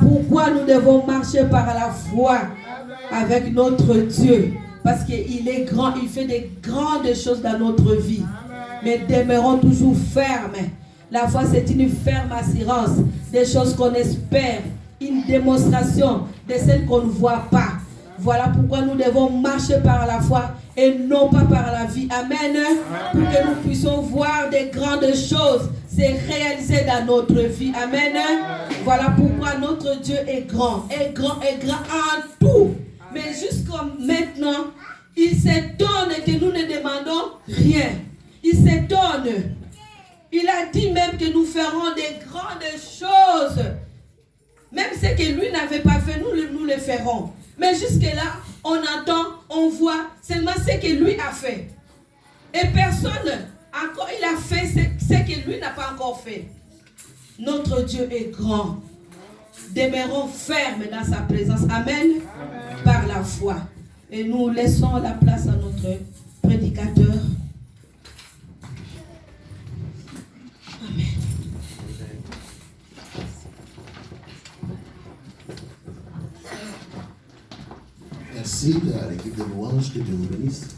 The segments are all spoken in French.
pourquoi nous devons marcher par la foi avec notre Dieu. Parce qu'il est grand, il fait des grandes choses dans notre vie. Mais demeurons toujours fermes. La foi, c'est une ferme assurance des choses qu'on espère, une démonstration de celles qu'on ne voit pas. Voilà pourquoi nous devons marcher par la foi et non pas par la vie. Amen. Pour que nous puissions voir des grandes choses se réaliser dans notre vie. Amen. Voilà pourquoi notre Dieu est grand en tout. Mais jusqu'à maintenant, il s'étonne que nous ne demandons rien. Il s'étonne. Il a dit même que nous ferons des grandes choses. Même ce que lui n'avait pas fait, nous le ferons. Mais jusque-là, on entend, on voit seulement ce que lui a fait. Et personne, encore, il a fait ce que lui n'a pas encore fait. Notre Dieu est grand. Demeurons fermes dans sa présence. Amen. Par la foi. Et nous laissons la place à notre prédicateur. Amen. Merci à l'équipe de louange, que Dieu vous bénisse.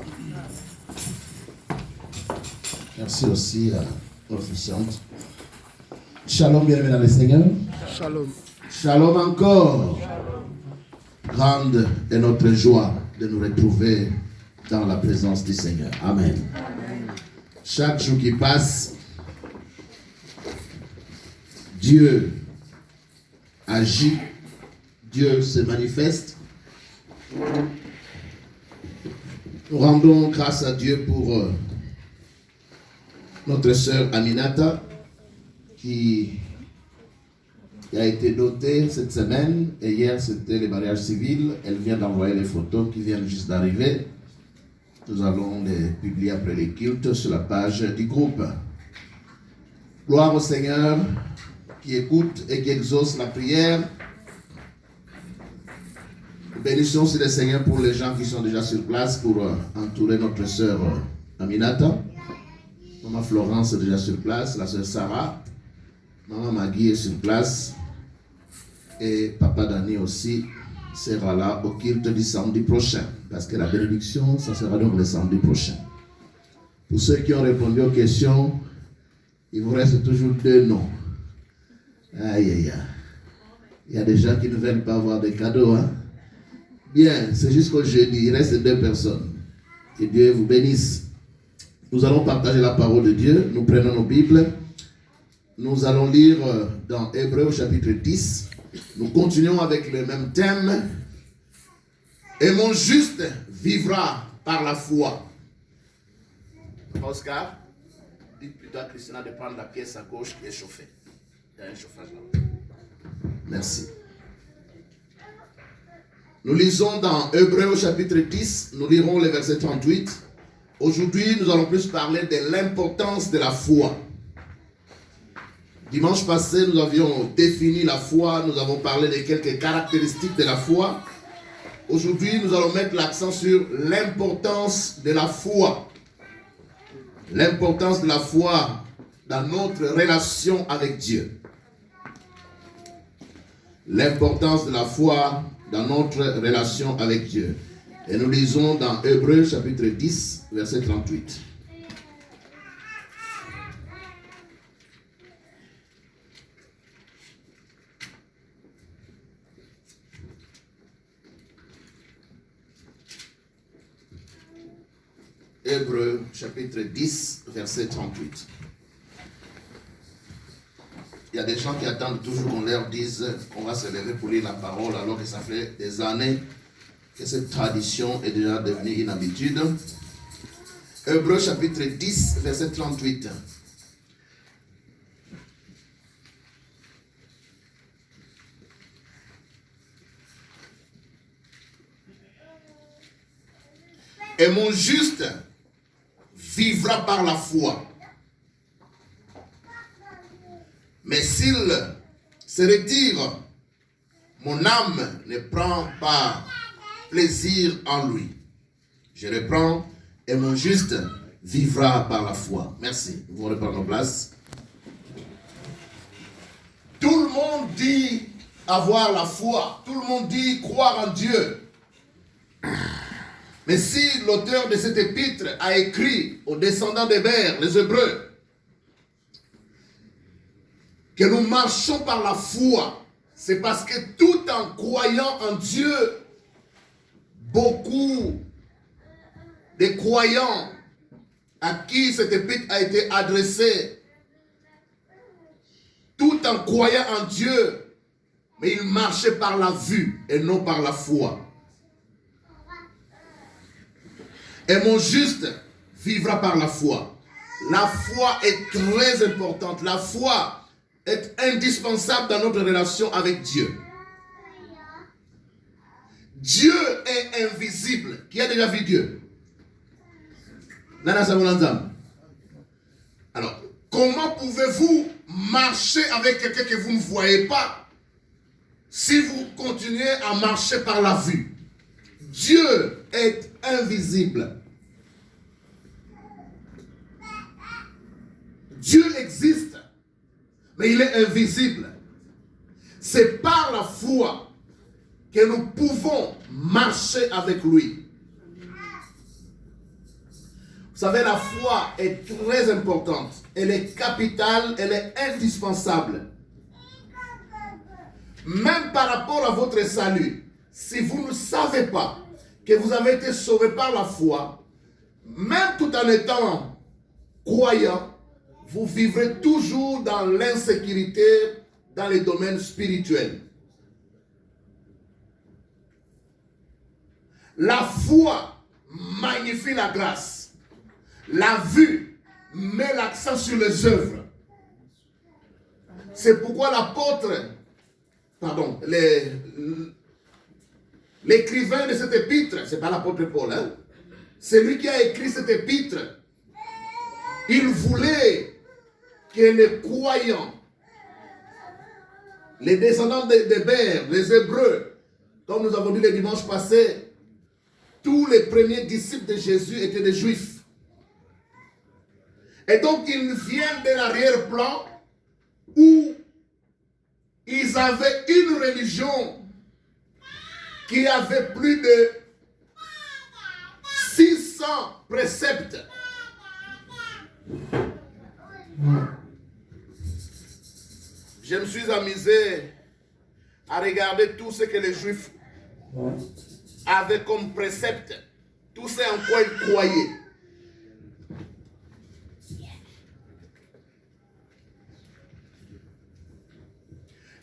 Merci aussi à l'officiante. Shalom, bien-aimés dans le Seigneur. Shalom. Shalom encore. Grande est notre joie de nous retrouver dans la présence du Seigneur. Amen. Chaque jour qui passe, Dieu agit, Dieu se manifeste. Nous rendons grâce à Dieu pour notre sœur Aminata qui a été dotée cette semaine et hier c'était le mariage civil. Elle vient d'envoyer les photos qui viennent juste d'arriver. Nous allons les publier après les cultes sur la page du groupe. Gloire au Seigneur qui écoute et qui exauce la prière. Bénissons aussi le Seigneur pour les gens qui sont déjà sur place pour entourer notre sœur Aminata. Maman Florence est déjà sur place, la sœur Sarah. Maman Maggie est sur place. Et Papa Dani aussi sera là au culte du samedi prochain. Parce que la bénédiction, ça sera donc le samedi prochain. Pour ceux qui ont répondu aux questions, il vous reste toujours 2 noms. Aïe, aïe, aïe. Il y a des gens qui ne veulent pas avoir des cadeaux, hein. Bien, c'est jusqu'au jeudi, il reste 2 personnes. Que Dieu vous bénisse. Nous allons partager la parole de Dieu. Nous prenons nos Bibles. Nous allons lire dans Hébreux chapitre 10. Nous continuons avec le même thème. Et mon juste vivra par la foi. Oscar, dites plutôt à Christina de prendre la pièce à gauche qui est chauffée. Il y a un chauffage là. Merci. Nous lisons dans Hébreux chapitre 10, nous lirons le verset 38. Aujourd'hui, nous allons plus parler de l'importance de la foi. Dimanche passé, nous avions défini la foi, nous avons parlé de quelques caractéristiques de la foi. Aujourd'hui, nous allons mettre l'accent sur l'importance de la foi. L'importance de la foi dans notre relation avec Dieu. L'importance de la foi dans notre relation avec Dieu. Et nous lisons dans Hébreux chapitre 10, verset 38. Hébreux chapitre 10, verset 38. Il y a des gens qui attendent toujours qu'on leur dise qu'on va se lever pour lire la parole alors que ça fait des années que cette tradition est déjà devenue une habitude. Hébreux chapitre 10, verset 38. Et mon juste vivra par la foi. Mais s'il se retire, mon âme ne prend pas plaisir en lui. Je reprends, et mon juste vivra par la foi. Merci. Nous allons reprendre nos places. Tout le monde dit avoir la foi. Tout le monde dit croire en Dieu. Mais si l'auteur de cet épître a écrit aux descendants d'Héber, les Hébreux, que nous marchons par la foi, c'est parce que tout en croyant en Dieu, beaucoup de croyants à qui cet épître a été adressé, tout en croyant en Dieu, mais ils marchaient par la vue et non par la foi. Et mon juste vivra par la foi. La foi est très importante. La foi est indispensable dans notre relation avec Dieu. Dieu est invisible. Qui a déjà vu Dieu? Alors, comment pouvez-vous marcher avec quelqu'un que vous ne voyez pas si vous continuez à marcher par la vue? Dieu est invisible. Dieu existe, mais il est invisible. C'est par la foi que nous pouvons marcher avec lui. Vous savez, la foi est très importante. Elle est capitale, elle est indispensable. Même par rapport à votre salut, si vous ne savez pas que vous avez été sauvé par la foi, même tout en étant croyant, vous vivrez toujours dans l'insécurité dans les domaines spirituels. La foi magnifie la grâce. La vue met l'accent sur les œuvres. C'est pourquoi l'écrivain de cet épître, ce n'est pas l'apôtre Paul, hein? C'est lui qui a écrit cet épître. Il voulait que les croyants, les descendants d'Héber, les Hébreux, comme nous avons dit le dimanche passé, tous les premiers disciples de Jésus étaient des Juifs. Et donc ils viennent de l'arrière-plan où ils avaient une religion qui avait plus de 600 préceptes. Je me suis amusé à regarder tout ce que les Juifs avaient comme précepte, tout ce en quoi ils croyaient.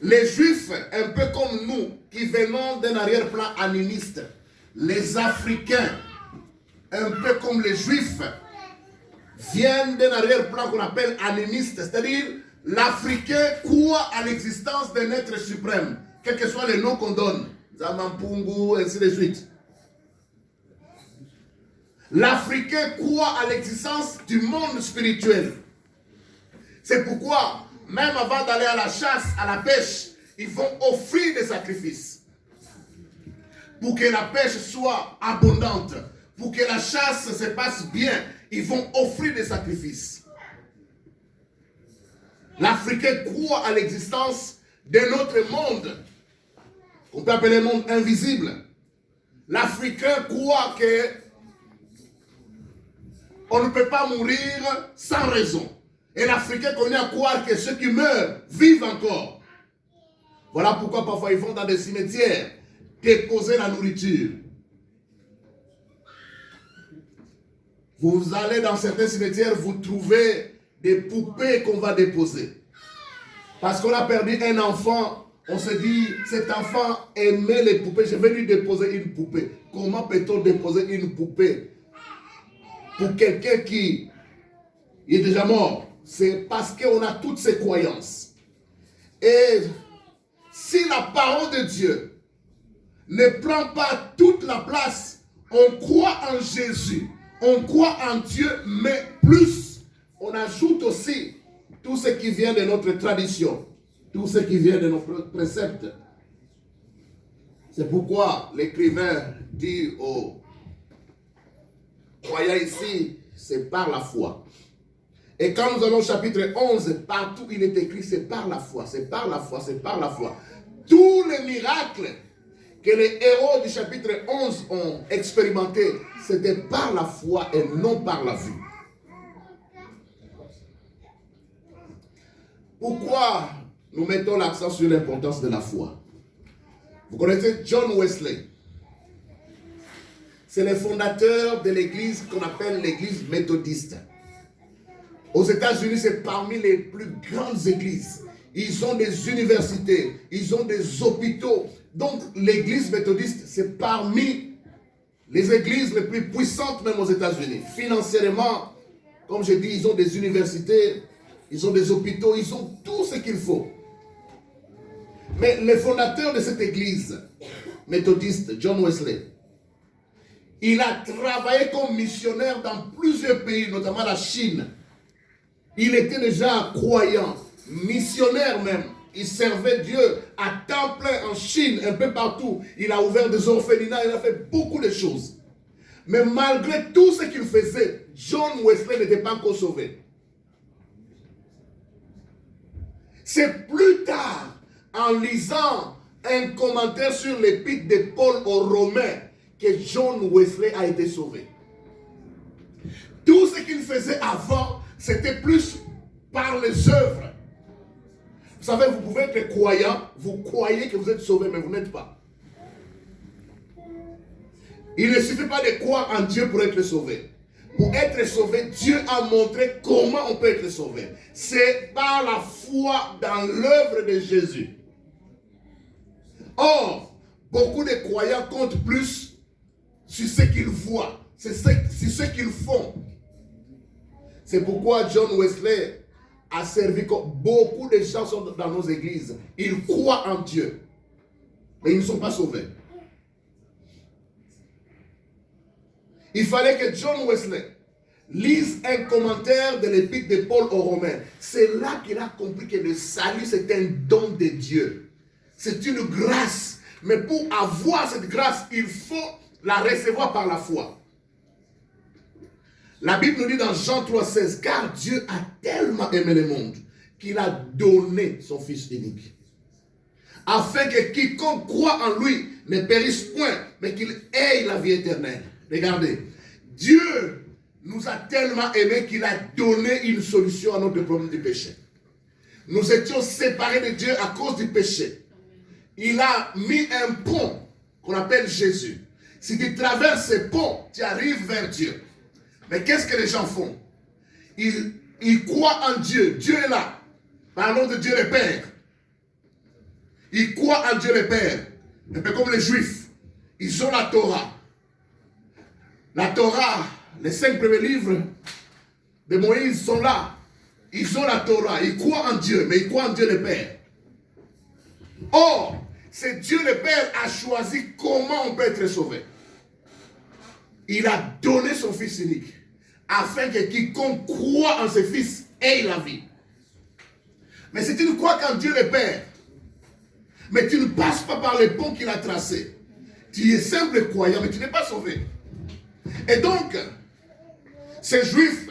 Les Juifs, un peu comme nous, qui venons d'un arrière-plan animiste, les Africains, un peu comme les Juifs, viennent d'un arrière-plan qu'on appelle animiste, c'est-à-dire l'Africain croit à l'existence d'un être suprême, quel que soit le nom qu'on donne, Zamampungu, ainsi de suite. L'Africain croit à l'existence du monde spirituel. C'est pourquoi, même avant d'aller à la chasse, à la pêche, ils vont offrir des sacrifices. Pour que la pêche soit abondante, pour que la chasse se passe bien, ils vont offrir des sacrifices. L'Africain croit à l'existence de notre monde, qu'on peut appeler le monde invisible. L'Africain croit que on ne peut pas mourir sans raison. Et l'Africain connaît à croire que ceux qui meurent vivent encore. Voilà pourquoi parfois ils vont dans des cimetières déposer la nourriture. Vous allez dans certains cimetières, vous trouvez des poupées qu'on va déposer. Parce qu'on a perdu un enfant, on se dit, cet enfant aimait les poupées, je vais lui déposer une poupée. Comment peut-on déposer une poupée pour quelqu'un qui est déjà mort? C'est parce qu'on a toutes ces croyances. Et si la parole de Dieu ne prend pas toute la place, on croit en Jésus, on croit en Dieu, mais plus, on ajoute aussi tout ce qui vient de notre tradition, tout ce qui vient de nos préceptes. C'est pourquoi l'écrivain dit aux croyants ici, c'est par la foi. Et quand nous allons au chapitre 11, partout il est écrit, c'est par la foi, c'est par la foi, c'est par la foi. tous les miracles que les héros du chapitre 11 ont expérimentés, c'était par la foi et non par la vue. Pourquoi nous mettons l'accent sur l'importance de la foi? Vous connaissez John Wesley. C'est le fondateur de l'église qu'on appelle l'église méthodiste. Aux États-Unis, c'est parmi les plus grandes églises. Ils ont des universités, ils ont des hôpitaux. Donc l'église méthodiste, c'est parmi les églises les plus puissantes même aux États-Unis. Financièrement, comme je dis, ils ont des universités, ils ont des hôpitaux, ils ont tout ce qu'il faut. Mais le fondateur de cette église méthodiste, John Wesley, il a travaillé comme missionnaire dans plusieurs pays, notamment la Chine. Il était déjà croyant, missionnaire même. Il servait Dieu à temps plein en Chine, un peu partout. Il a ouvert des orphelinats, il a fait beaucoup de choses. Mais malgré tout ce qu'il faisait, John Wesley n'était pas encore sauvé. C'est plus tard, en lisant un commentaire sur l'épître de Paul aux Romains, que John Wesley a été sauvé. Tout ce qu'il faisait avant, c'était plus par les œuvres. Vous savez, vous pouvez être croyant, vous croyez que vous êtes sauvé, mais vous n'êtes pas. Il ne suffit pas de croire en Dieu pour être sauvé. Pour être sauvé, Dieu a montré comment on peut être sauvé. C'est par la foi dans l'œuvre de Jésus. Or, beaucoup de croyants comptent plus sur ce qu'ils voient, c'est ce qu'ils font. C'est pourquoi John Wesley a servi comme beaucoup de gens sont dans nos églises. Ils croient en Dieu, mais ils ne sont pas sauvés. Il fallait que John Wesley lise un commentaire de l'épître de Paul aux Romains. C'est là qu'il a compris que le salut, c'est un don de Dieu. C'est une grâce. Mais pour avoir cette grâce, il faut la recevoir par la foi. La Bible nous dit dans Jean 3,16, car Dieu a tellement aimé le monde qu'il a donné son Fils unique, afin que quiconque croit en lui ne périsse point, mais qu'il ait la vie éternelle. Regardez, Dieu nous a tellement aimés qu'il a donné une solution à notre problème du péché. Nous étions séparés de Dieu à cause du péché. Il a mis un pont qu'on appelle Jésus. Si tu traverses ce pont, tu arrives vers Dieu. Mais qu'est-ce que les gens font? Ils croient en Dieu. Dieu est là. Parlons de Dieu le Père. Ils croient en Dieu le Père. Un peu comme les Juifs. Ils ont la Torah. La Torah, les 5 premiers livres de Moïse sont là. Ils ont la Torah. Ils croient en Dieu, mais ils croient en Dieu le Père. Or, c'est Dieu le Père a choisi comment on peut être sauvé. Il a donné son Fils unique, afin que quiconque croit en ce Fils ait la vie. Mais si tu ne crois qu'en Dieu le Père, mais tu ne passes pas par les ponts qu'il a tracés, tu es simple croyant, mais tu n'es pas sauvé. Et donc, ces Juifs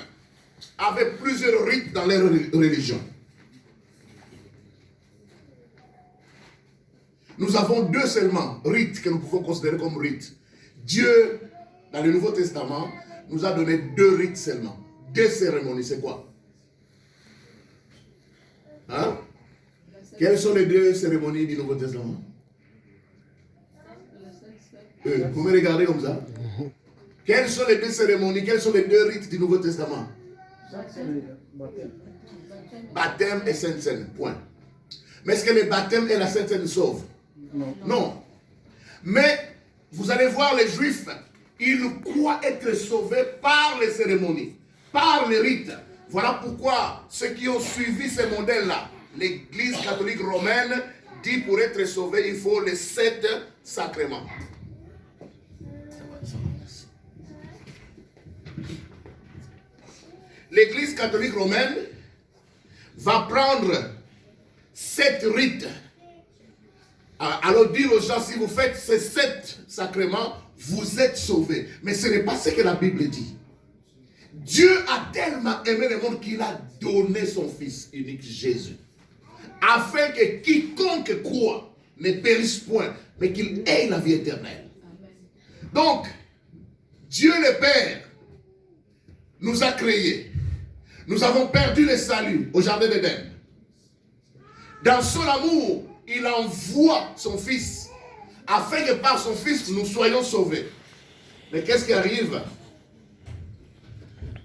avaient plusieurs rites dans leur religion. Nous avons 2 seulement rites que nous pouvons considérer comme rites. Dieu, dans le Nouveau Testament, nous a donné 2 rites seulement. 2 cérémonies, c'est quoi? Hein? Quelles sont les 2 cérémonies du Nouveau Testament? Vous me regardez comme ça? Quelles sont les 2 cérémonies? Quels sont les 2 rites du Nouveau Testament? Baptême et Sainte Seine, point. Mais est-ce que le baptême et la Sainte Seine sauvent? Non. Mais vous allez voir les Juifs, ils croient être sauvés par les cérémonies, par les rites. Voilà pourquoi ceux qui ont suivi ces modèles-là, l'Église catholique romaine dit pour être sauvé, il faut les 7 sacrements. L'Église catholique romaine va prendre 7 rites. Alors dire aux gens, si vous faites ces 7 sacrements, vous êtes sauvés. Mais ce n'est pas ce que la Bible dit. Dieu a tellement aimé le monde qu'il a donné son Fils unique, Jésus, afin que quiconque croit ne périsse point, mais qu'il ait la vie éternelle. Donc, Dieu le Père nous a créés. Nous avons perdu le salut au jardin d'Éden. Dans son amour, il envoie son Fils, afin que par son Fils, nous soyons sauvés. Mais qu'est-ce qui arrive?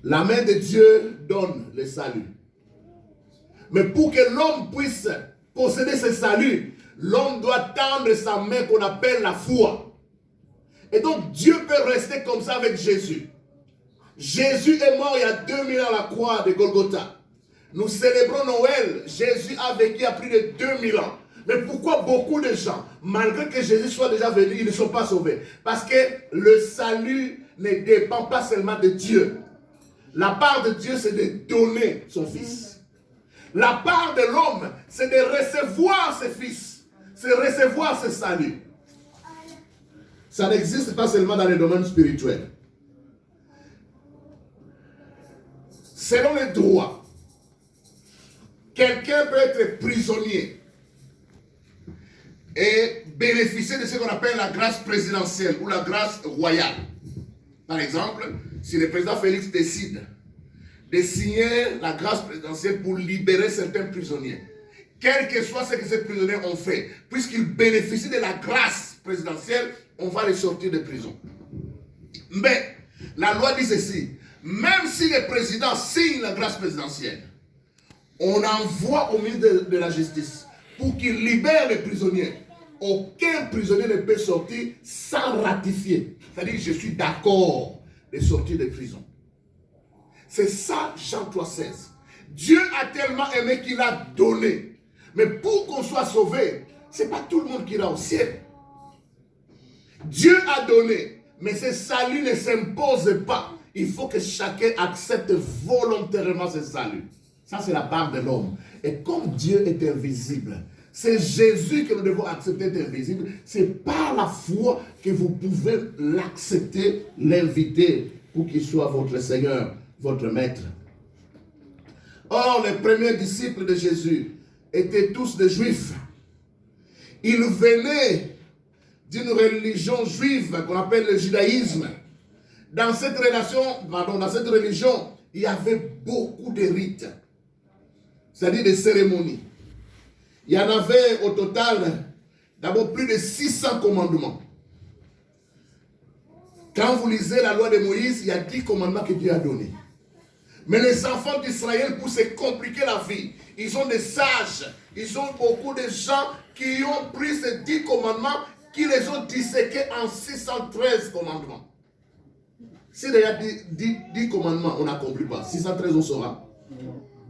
La main de Dieu donne le salut. Mais pour que l'homme puisse posséder ce salut, l'homme doit tendre sa main qu'on appelle la foi. Et donc Dieu peut rester comme ça avec Jésus. Jésus est mort il y a 2000 ans à la croix de Golgotha. Nous célébrons Noël. Jésus a vécu il y a plus de 2000 ans. Mais pourquoi beaucoup de gens, malgré que Jésus soit déjà venu, ils ne sont pas sauvés? Parce que le salut ne dépend pas seulement de Dieu. La part de Dieu, c'est de donner son Fils. La part de l'homme, c'est de recevoir ses fils. C'est recevoir ce salut. Ça n'existe pas seulement dans le domaine spirituel. Selon les droits, quelqu'un peut être prisonnier et bénéficier de ce qu'on appelle la grâce présidentielle ou la grâce royale. Par exemple, si le président Félix décide de signer la grâce présidentielle pour libérer certains prisonniers, quel que soit ce que ces prisonniers ont fait, puisqu'ils bénéficient de la grâce présidentielle, on va les sortir de prison. Mais la loi dit ceci: même si le président signe la grâce présidentielle, on envoie au ministre de la Justice pour qu'il libère les prisonniers. Aucun prisonnier ne peut sortir sans ratifier. C'est-à-dire, je suis d'accord de sortir de prison. C'est ça, Jean 3,16. Dieu a tellement aimé qu'il a donné. Mais pour qu'on soit sauvé, ce n'est pas tout le monde qui ira au ciel. Dieu a donné, mais ce salut ne s'impose pas. Il faut que chacun accepte volontairement ce salut. Ça, c'est la part de l'homme. Et comme Dieu est invisible, c'est Jésus que nous devons accepter d'être invisible. C'est par la foi que vous pouvez l'accepter, l'inviter pour qu'il soit votre Seigneur, votre Maître. Or, les premiers disciples de Jésus étaient tous des Juifs. Ils venaient d'une religion juive qu'on appelle le judaïsme. Dans cette religion, il y avait beaucoup de rites, c'est-à-dire des cérémonies. Il y en avait au total d'abord plus de 600 commandements. Quand vous lisez la loi de Moïse, il y a 10 commandements que Dieu a donnés. Mais les enfants d'Israël, pour se compliquer la vie, ils ont des sages, ils ont beaucoup de gens qui ont pris ces 10 commandements, qui les ont disséqués en 613 commandements. Si il y a 10 commandements, on n'accomplit pas. 613, on saura.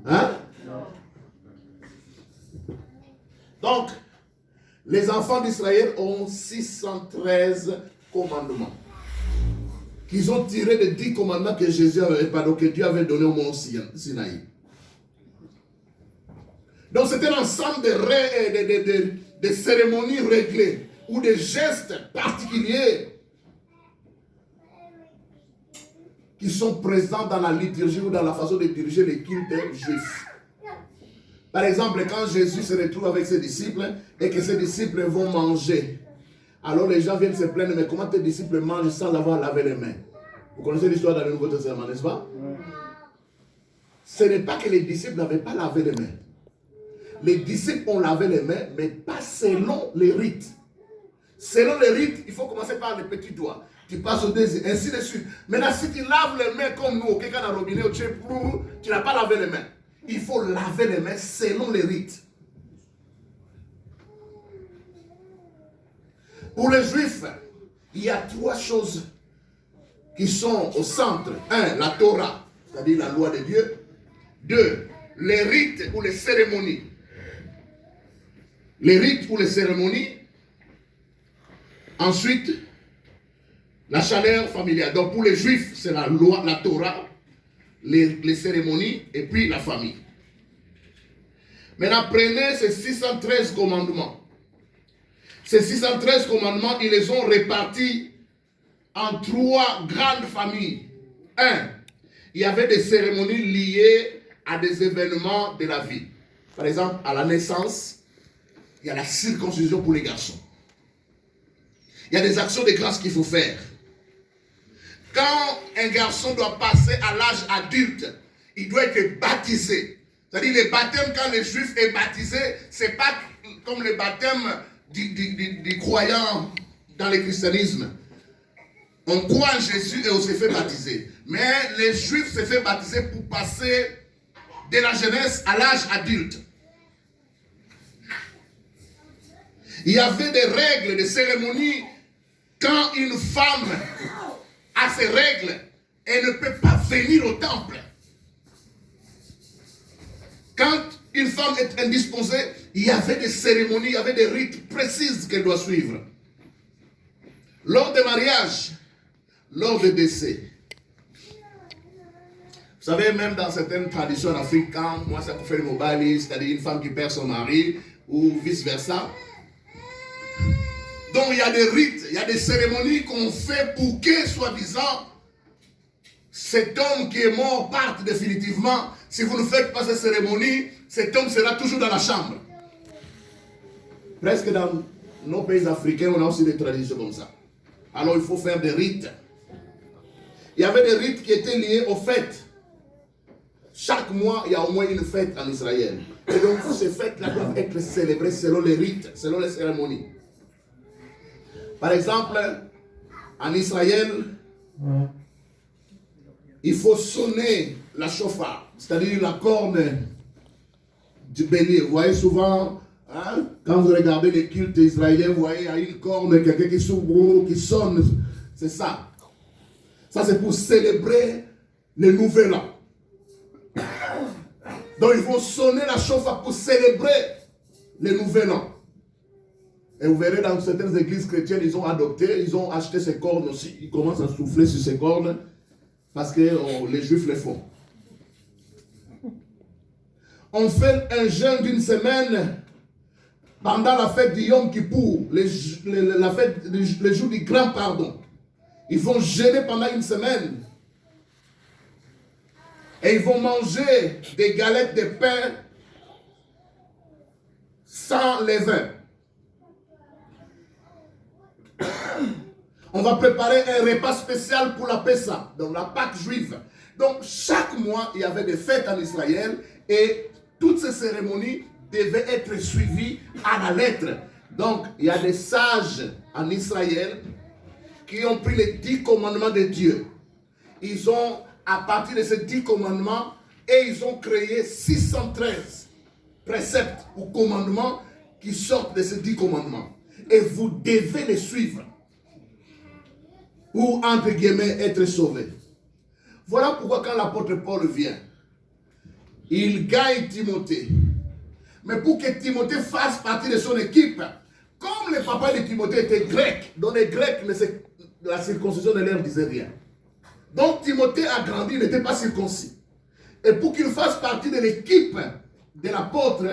Hein? Donc, les enfants d'Israël ont 613 commandements qu'ils ont tirés des 10 commandements que que Dieu avait donnés au mont Sinaï. Donc, c'était l'ensemble de cérémonies réglées ou de gestes particuliers qui sont présents dans la liturgie ou dans la façon de diriger les cultes juifs. Par exemple, quand Jésus se retrouve avec ses disciples et que ses disciples vont manger, alors les gens viennent se plaindre, mais comment tes disciples mangent sans avoir lavé les mains? Vous connaissez l'histoire dans le Nouveau Testament, n'est-ce pas? Ce n'est pas que les disciples n'avaient pas lavé les mains. Les disciples ont lavé les mains, mais pas selon les rites. Selon les rites, il faut commencer par les petits doigts. Tu passes au deuxième, ainsi de suite. Maintenant, si tu laves les mains comme nous, quelqu'un dans le robinet, tu n'as pas lavé les mains. Il faut laver les mains selon les rites. Pour les Juifs, il y a 3 choses qui sont au centre. 1, la Torah, c'est-à-dire la loi de Dieu. 2, les rites ou les cérémonies. Les rites ou les cérémonies. Ensuite, la chaleur familiale. Donc pour les Juifs, c'est la loi, la Torah, les cérémonies et puis la famille. Maintenant, prenez ces 613 commandements. Ces 613 commandements, ils les ont répartis en 3 grandes familles. 1, il y avait des cérémonies liées à des événements de la vie. Par exemple, à la naissance, il y a la circoncision pour les garçons. Il y a des actions de grâce qu'il faut faire. Quand un garçon doit passer à l'âge adulte, il doit être baptisé. C'est-à-dire les baptêmes, quand les juifs est baptisé, ce n'est pas comme le baptême des croyants dans le christianisme. On croit en Jésus et on se fait baptiser. Mais les juifs se font baptiser pour passer de la jeunesse à l'âge adulte. Il y avait des règles, des cérémonies. Quand une femme a ses règles, elle ne peut pas venir au temple. Quand une femme est indisposée, il y avait des cérémonies, il y avait des rites précis qu'elle doit suivre. Lors des mariages, lors des décès. Vous savez, même dans certaines traditions en Afrique, quand moi ça fait le mobile, c'est-à-dire une femme qui perd son mari, ou vice-versa. Donc il y a des rites, il y a des cérémonies qu'on fait pour que, soi-disant, cet homme qui est mort parte définitivement. Si vous ne faites pas cette cérémonie, cet homme sera toujours dans la chambre. Presque dans nos pays africains, on a aussi des traditions comme ça. Alors il faut faire des rites. Il y avait des rites qui étaient liés aux fêtes. Chaque mois, il y a au moins une fête en Israël. Et donc ces fêtes-là doivent être célébrées selon les rites, selon les cérémonies. Par exemple, en Israël, il faut sonner la chauffard, c'est-à-dire la corne du bélier. Vous voyez souvent, hein, quand vous regardez les cultes israéliens, vous voyez, il y a une corne, quelqu'un qui s'ouvre, qui sonne. C'est ça. Ça, c'est pour célébrer le nouvel an. Donc, ils vont sonner la chauffard pour célébrer le nouvel an. Et vous verrez dans certaines églises chrétiennes, ils ont adopté, ils ont acheté ces cornes aussi. Ils commencent à souffler sur ces cornes parce que les juifs les font. On fait un jeûne d'une semaine pendant la fête du Yom Kippour, le jour du grand pardon. Ils vont jeûner pendant une semaine. Et ils vont manger des galettes de pain sans levain. On va préparer un repas spécial pour la Pessa, donc la Pâque juive. Donc chaque mois, il y avait des fêtes en Israël et toutes ces cérémonies devaient être suivies à la lettre. Donc il y a des sages en Israël qui ont pris les 10 commandements de Dieu. Ils ont, à partir de ces 10 commandements, et ils ont créé 613 préceptes ou commandements qui sortent de ces 10 commandements. Et vous devez les suivre pour, entre guillemets, être sauvé. Voilà pourquoi quand l'apôtre Paul vient, il gagne Timothée. Mais pour que Timothée fasse partie de son équipe, comme le papa de Timothée était grec, donc les Grecs, la circoncision ne leur disait rien. Donc Timothée a grandi, il n'était pas circoncis. Et pour qu'il fasse partie de l'équipe de l'apôtre,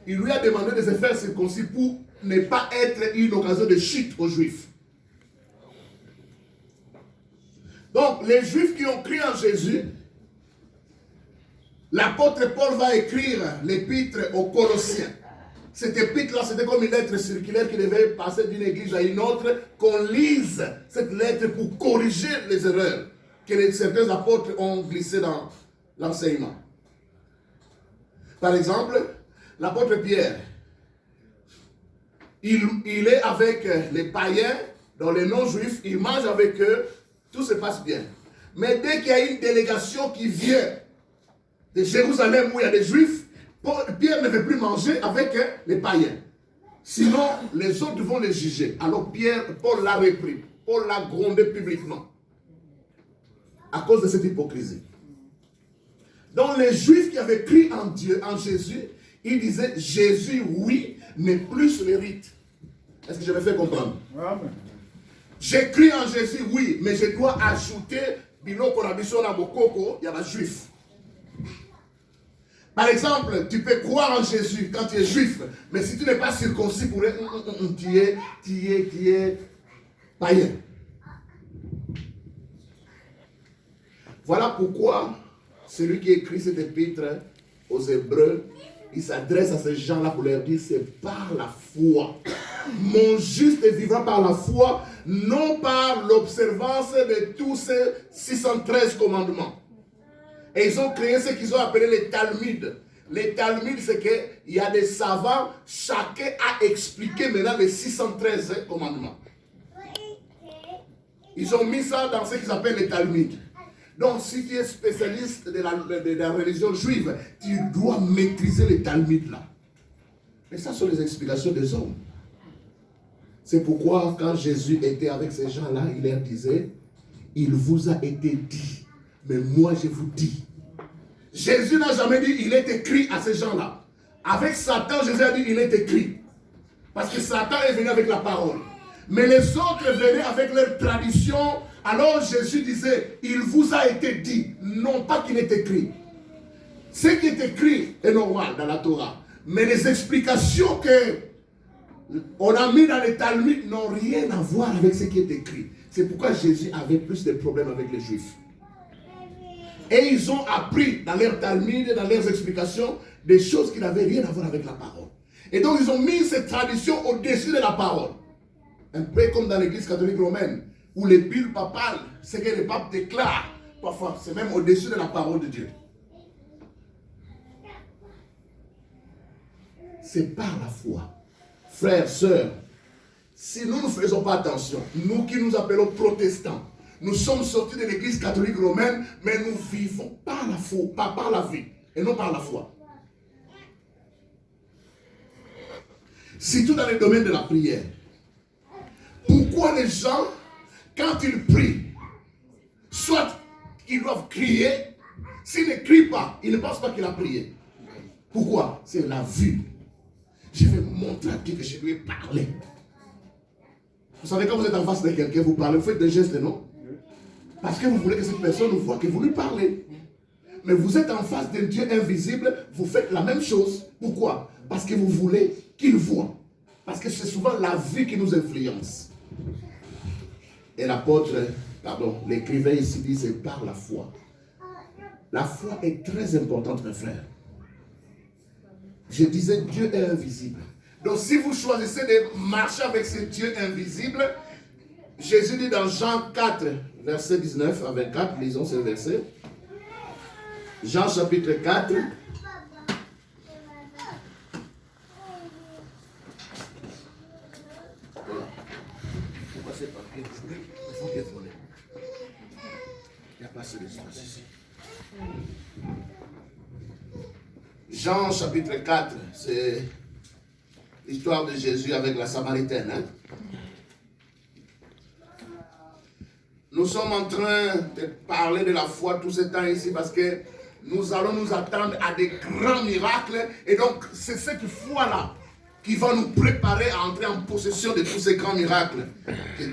il lui a demandé de se faire circoncis pour ne pas être une occasion de chute aux Juifs. Donc les Juifs qui ont cru en Jésus, l'apôtre Paul va écrire l'épître aux Colossiens. Cette épître-là, c'était comme une lettre circulaire qui devait passer d'une église à une autre, qu'on lise cette lettre pour corriger les erreurs que certains apôtres ont glissées dans l'enseignement. Par exemple, l'apôtre Pierre, il est avec les païens, dans les non-juifs, il mange avec eux, tout se passe bien. Mais dès qu'il y a une délégation qui vient de Jérusalem où il y a des juifs, Pierre ne veut plus manger avec les païens. Sinon, les autres vont les juger. Alors Paul l'a repris. Paul l'a grondé publiquement. À cause de cette hypocrisie. Donc les juifs qui avaient cru en Dieu, en Jésus, ils disaient Jésus, oui, mais plus les rites. Est-ce que je me fais comprendre? Amen. J'ai cru en Jésus, oui, mais je dois ajouter biloko na biso na bokoko ya ba juif. Par exemple, tu peux croire en Jésus quand tu es juif, mais si tu n'es pas circoncis pour tu es païen. Voilà pourquoi celui qui écrit cette épître aux Hébreux il s'adresse à ces gens-là pour leur dire, c'est par la foi. Mon juste vivra par la foi, non par l'observance de tous ces 613 commandements. Et ils ont créé ce qu'ils ont appelé les Talmuds. Les Talmuds, c'est qu'il y a des savants, chacun a expliqué maintenant les 613 commandements. Ils ont mis ça dans ce qu'ils appellent les Talmuds. Donc, si tu es spécialiste de la religion juive, tu dois maîtriser les Talmuds là. Mais ça sont les explications des hommes. C'est pourquoi, quand Jésus était avec ces gens-là, il leur disait, il vous a été dit, mais moi je vous dis. Jésus n'a jamais dit, il est écrit à ces gens-là. Avec Satan, Jésus a dit, il est écrit. Parce que Satan est venu avec la parole. Mais les autres venaient avec leur tradition. Alors Jésus disait, il vous a été dit, non pas qu'il est écrit. Ce qui est écrit est normal dans la Torah. Mais les explications qu'on a mis dans les Talmuds n'ont rien à voir avec ce qui est écrit. C'est pourquoi Jésus avait plus de problèmes avec les Juifs. Et ils ont appris dans leurs Talmuds, dans leurs explications, des choses qui n'avaient rien à voir avec la parole. Et donc ils ont mis cette tradition au-dessus de la parole. Un peu comme dans l'église catholique romaine, où les bulles papales, ce que les papes déclarent, parfois c'est même au-dessus de la parole de Dieu. C'est par la foi. Frères, sœurs, si nous ne faisons pas attention, nous qui nous appelons protestants, nous sommes sortis de l'église catholique romaine, mais nous vivons par la foi, pas par la vie, et non par la foi. Surtout dans le domaine de la prière. Pourquoi les gens, quand ils prient, soit ils doivent crier, s'ils ne crient pas, ils ne pensent pas qu'il a prié. Pourquoi? C'est la vue. Je vais montrer à Dieu que je lui ai parlé. Vous savez, quand vous êtes en face de quelqu'un, vous parlez, vous faites des gestes, non? Parce que vous voulez que cette personne voit que vous lui parlez. Mais vous êtes en face d'un Dieu invisible, vous faites la même chose. Pourquoi? Parce que vous voulez qu'il voit. Parce que c'est souvent la vue qui nous influence. Et l'apôtre, l'écrivain ici dit, c'est par la foi. La foi est très importante, mes frères. Je disais, Dieu est invisible. Donc si vous choisissez de marcher avec ce Dieu invisible, Jésus dit dans Jean 4, verset 19 à 24, lisons ce verset. Jean chapitre 4. Pourquoi c'est pas qu'il faut qu'il vole? Il n'y a pas assez d'espace ici. Jean chapitre 4, c'est l'histoire de Jésus avec la Samaritaine. Hein? Nous sommes en train de parler de la foi tout ce temps ici parce que nous allons nous attendre à des grands miracles. Et donc, c'est cette foi-là qui va nous préparer à entrer en possession de tous ces grands miracles.